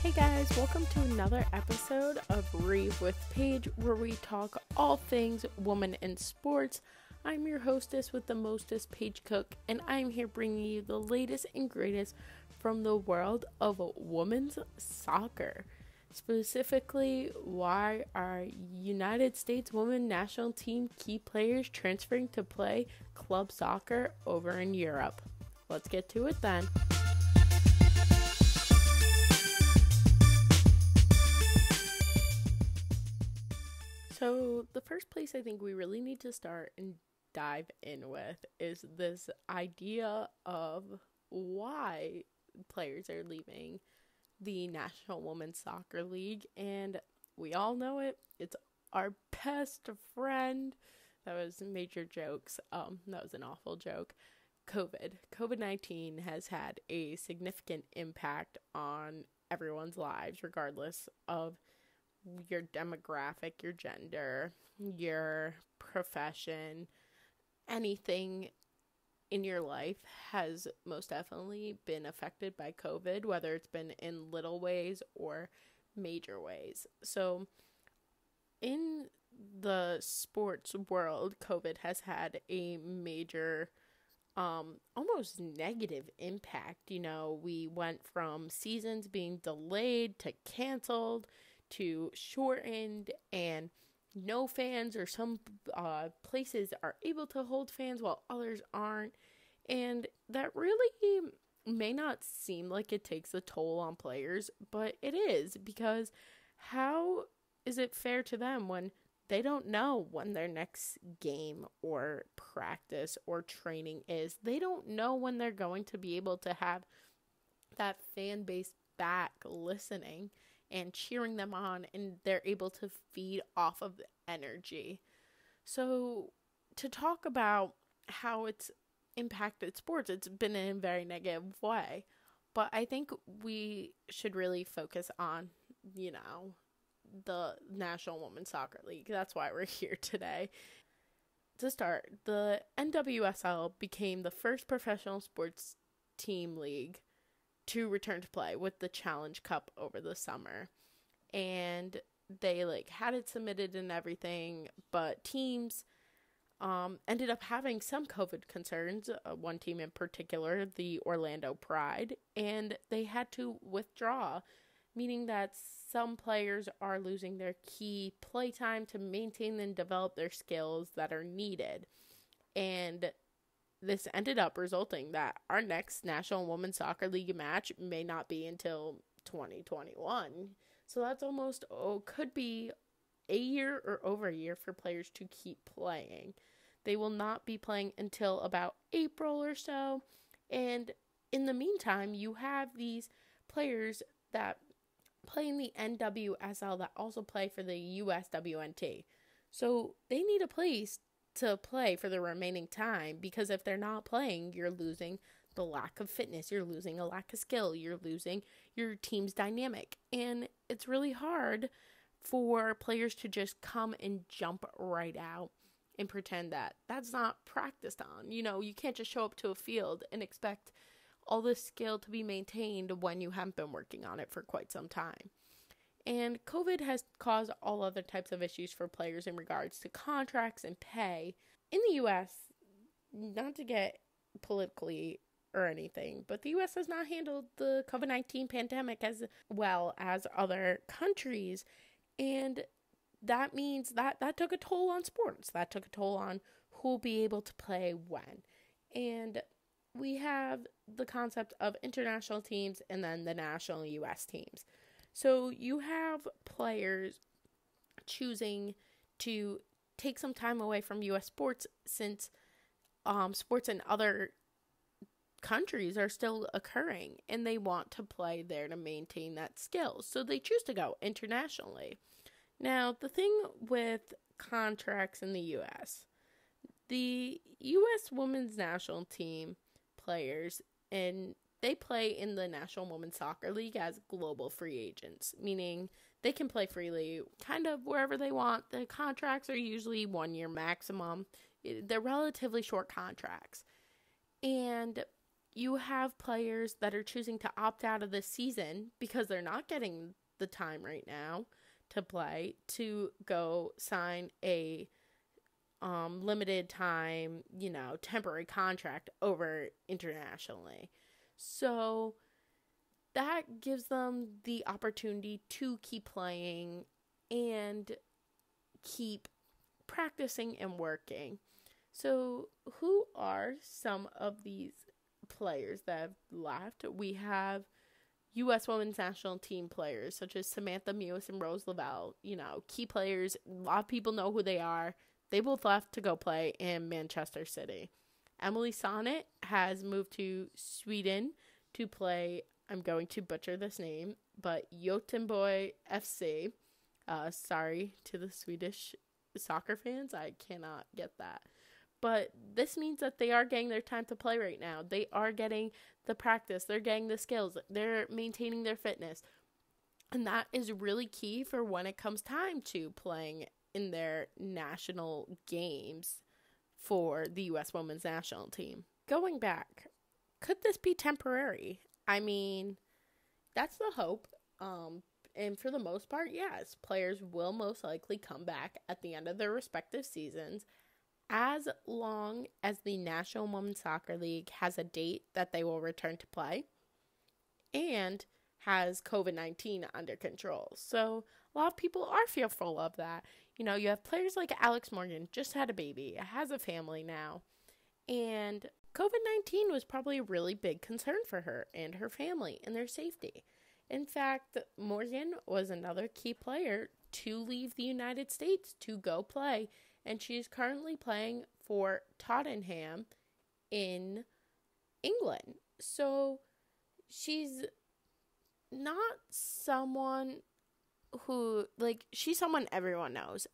Hey guys, welcome to another episode of Rave with Paige, where we talk all things women in sports. I'm your hostess with the mostest, Paige Cook, and I'm here bringing you the latest and greatest from the world of women's soccer. Specifically, why are United States women national team key players transferring to play club soccer over in Europe? Let's get to it then. So the first place I think we really need to start and dive in with is this idea of why players are leaving the National Women's Soccer League, and we all know it. It's our best friend. That was major jokes. That was an awful joke. COVID-19 has had a significant impact on everyone's lives, regardless of your demographic, your gender, your profession. Anything in your life has most definitely been affected by COVID, whether it's been in little ways or major ways. So in the sports world, COVID has had a major almost negative impact. You know, we went from seasons being delayed to canceled to shortened, and no fans, or some places are able to hold fans while others aren't. And that really may not seem like it takes a toll on players, but it is, because how is it fair to them when they don't know when their next game or practice or training is? They don't know when they're going to be able to have that fan base back listening and cheering them on, and they're able to feed off of the energy. So to talk about how it's impacted sports, it's been in a very negative way. But I think we should really focus on, the National Women's Soccer League. That's why we're here today. To start, the NWSL became the first professional sports team league to return to play with the Challenge Cup over the summer. And they had it submitted and everything, but teams ended up having some COVID concerns, one team in particular, the Orlando Pride, and they had to withdraw, meaning that some players are losing their key playtime to maintain and develop their skills that are needed. And this ended up resulting that our next National Women's Soccer League match may not be until 2021. So that's almost, could be a year or over a year for players to keep playing. They will not be playing until about April or so. And in the meantime, you have these players that play in the NWSL that also play for the USWNT. So they need a place to play for the remaining time, because if they're not playing, you're losing the lack of fitness, you're losing a lack of skill, you're losing your team's dynamic, and it's really hard for players to just come and jump right out and pretend that that's not practiced on. You can't just show up to a field and expect all this skill to be maintained when you haven't been working on it for quite some time. And COVID has caused all other types of issues for players in regards to contracts and pay. In the U.S., not to get politically or anything, but the U.S. has not handled the COVID-19 pandemic as well as other countries. And that means that took a toll on sports. That took a toll on who will be able to play when. And we have the concept of international teams and then the national U.S. teams. So you have players choosing to take some time away from U.S. sports, since sports in other countries are still occurring, and they want to play there to maintain that skill. So they choose to go internationally. Now, the thing with contracts in the U.S., the U.S. women's national team players, and they play in the National Women's Soccer League as global free agents, meaning they can play freely kind of wherever they want. The contracts are usually 1 year maximum. They're relatively short contracts. And you have players that are choosing to opt out of this season because they're not getting the time right now to play, to go sign a limited time, temporary contract over internationally. So that gives them the opportunity to keep playing and keep practicing and working. So who are some of these players that have left? We have U.S. Women's National Team players such as Samantha Mewis and Rose Lavelle. Key players. A lot of people know who they are. They both left to go play in Manchester City. Emily Sonnet has moved to Sweden to play, I'm going to butcher this name, but Göteborg FC. Sorry to the Swedish soccer fans. I cannot get that. But this means that they are getting their time to play right now. They are getting the practice. They're getting the skills. They're maintaining their fitness. And that is really key for when it comes time to playing in their national games for the U.S. Women's National Team. Going back, could this be temporary? I mean, that's the hope. And for the most part, yes, players will most likely come back at the end of their respective seasons, as long as the National Women's Soccer League has a date that they will return to play and has COVID-19 under control. So a lot of people are fearful of that. You have players like Alex Morgan, just had a baby, has a family now, and COVID-19 was probably a really big concern for her and her family and their safety. In fact, Morgan was another key player to leave the United States to go play, and she's currently playing for Tottenham in England. So she's not someone who, she's someone everyone knows.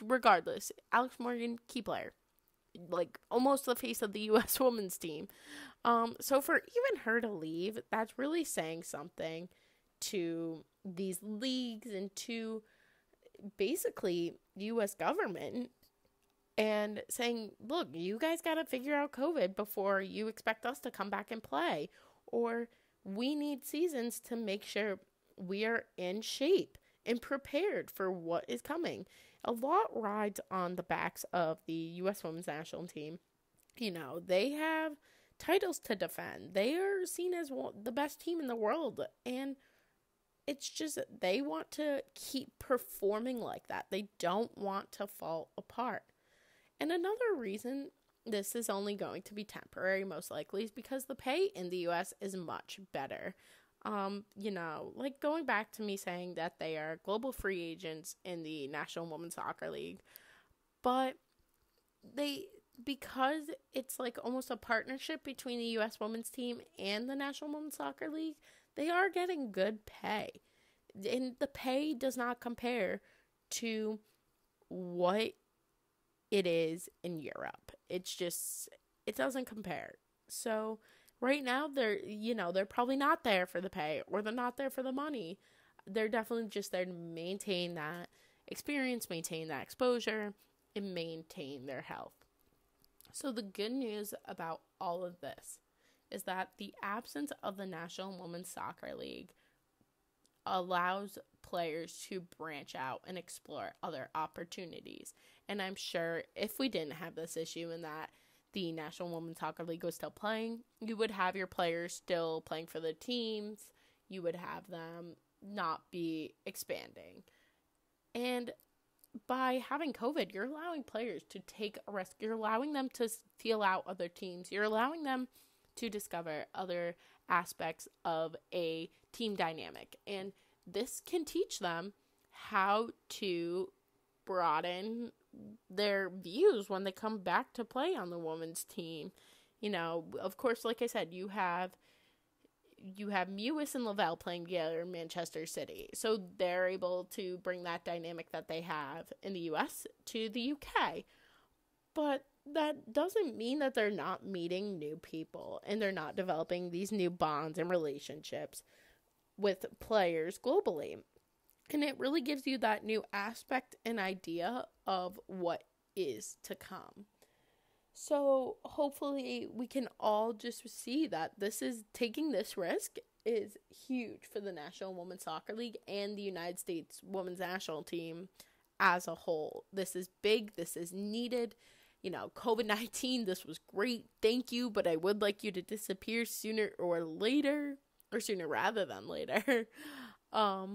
Regardless, Alex Morgan, key player. Almost the face of the U.S. women's team. So for even her to leave, that's really saying something to these leagues and to basically U.S. government, and saying, look, you guys got to figure out COVID before you expect us to come back and play, or we need seasons to make sure we are in shape and prepared for what is coming. A lot rides on the backs of the U.S. Women's National Team. They have titles to defend. They are seen as the best team in the world, and it's just they want to keep performing like that. They don't want to fall apart. And another reason this is only going to be temporary, most likely, is because the pay in the U.S. is much better. Going back to me saying that they are global free agents in the National Women's Soccer League, but because it's almost a partnership between the U.S. women's team and the National Women's Soccer League, they are getting good pay. And the pay does not compare to what it is in Europe. It doesn't compare. So right now they're probably not there for the pay, or they're not there for the money. They're definitely just there to maintain that experience, maintain that exposure, and maintain their health. So the good news about all of this is that the absence of the National Women's Soccer League allows players to branch out and explore other opportunities. And I'm sure if we didn't have this issue and that the National Women's Soccer League was still playing, you would have your players still playing for the teams. You would have them not be expanding. And by having COVID, you're allowing players to take a risk. You're allowing them to feel out other teams. You're allowing them to discover other aspects of a team dynamic. And this can teach them how to broaden their views when they come back to play on the women's team. Of course, like I said, you have Mewis and Lavelle playing together in Manchester City. So they're able to bring that dynamic that they have in the U.S. to the UK. But that doesn't mean that they're not meeting new people and they're not developing these new bonds and relationships with players globally. And it really gives you that new aspect and idea of what is to come. So hopefully we can all just see that taking this risk is huge for the National Women's Soccer League and the United States Women's National Team as a whole. This is big. This is needed. COVID-19, this was great. Thank you, but I would like you to disappear sooner or later, or sooner rather than later. But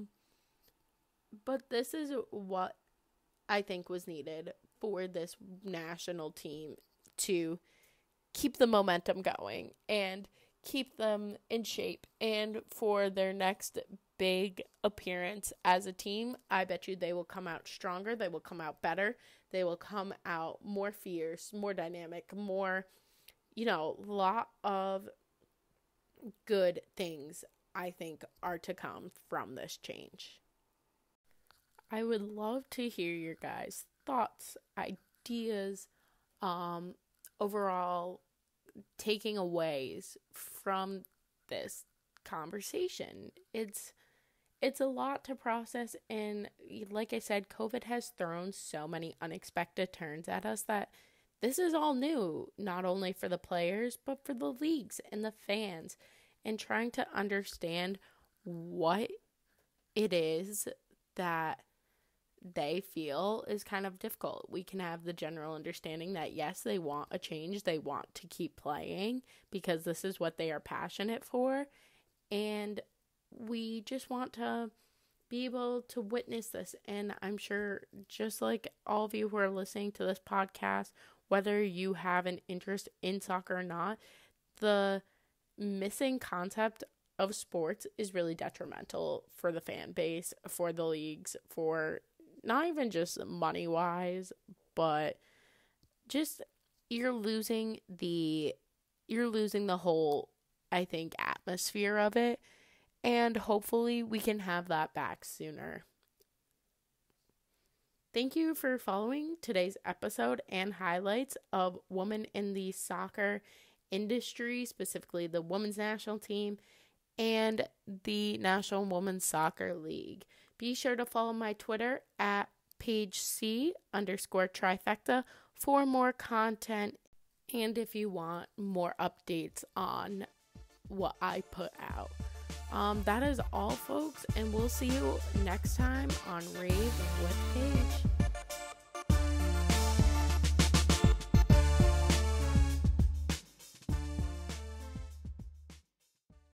this is what I think was needed for this national team to keep the momentum going and keep them in shape. And for their next big appearance as a team, I bet you they will come out stronger. They will come out better. They will come out more fierce, more dynamic, more, lot of good things I think are to come from this change. I would love to hear your guys' thoughts, ideas, overall taking aways from this conversation. It's a lot to process, and like I said, COVID has thrown so many unexpected turns at us that this is all new, not only for the players, but for the leagues and the fans, and trying to understand what it is that they feel is kind of difficult. We can have the general understanding that yes, they want a change, they want to keep playing because this is what they are passionate for, and we just want to be able to witness this. And I'm sure, just like all of you who are listening to this podcast, whether you have an interest in soccer or not, the missing concept of sports is really detrimental for the fan base, for the leagues, for not even just money-wise, but just you're losing the whole, I think, atmosphere of it. And hopefully we can have that back sooner. Thank you for following today's episode and highlights of women in the soccer industry, specifically the women's national team and the National Women's Soccer League. Be sure to follow my Twitter at PaigeC_trifecta for more content, and if you want more updates on what I put out. That is all, folks, and we'll see you next time on Rave with Paige.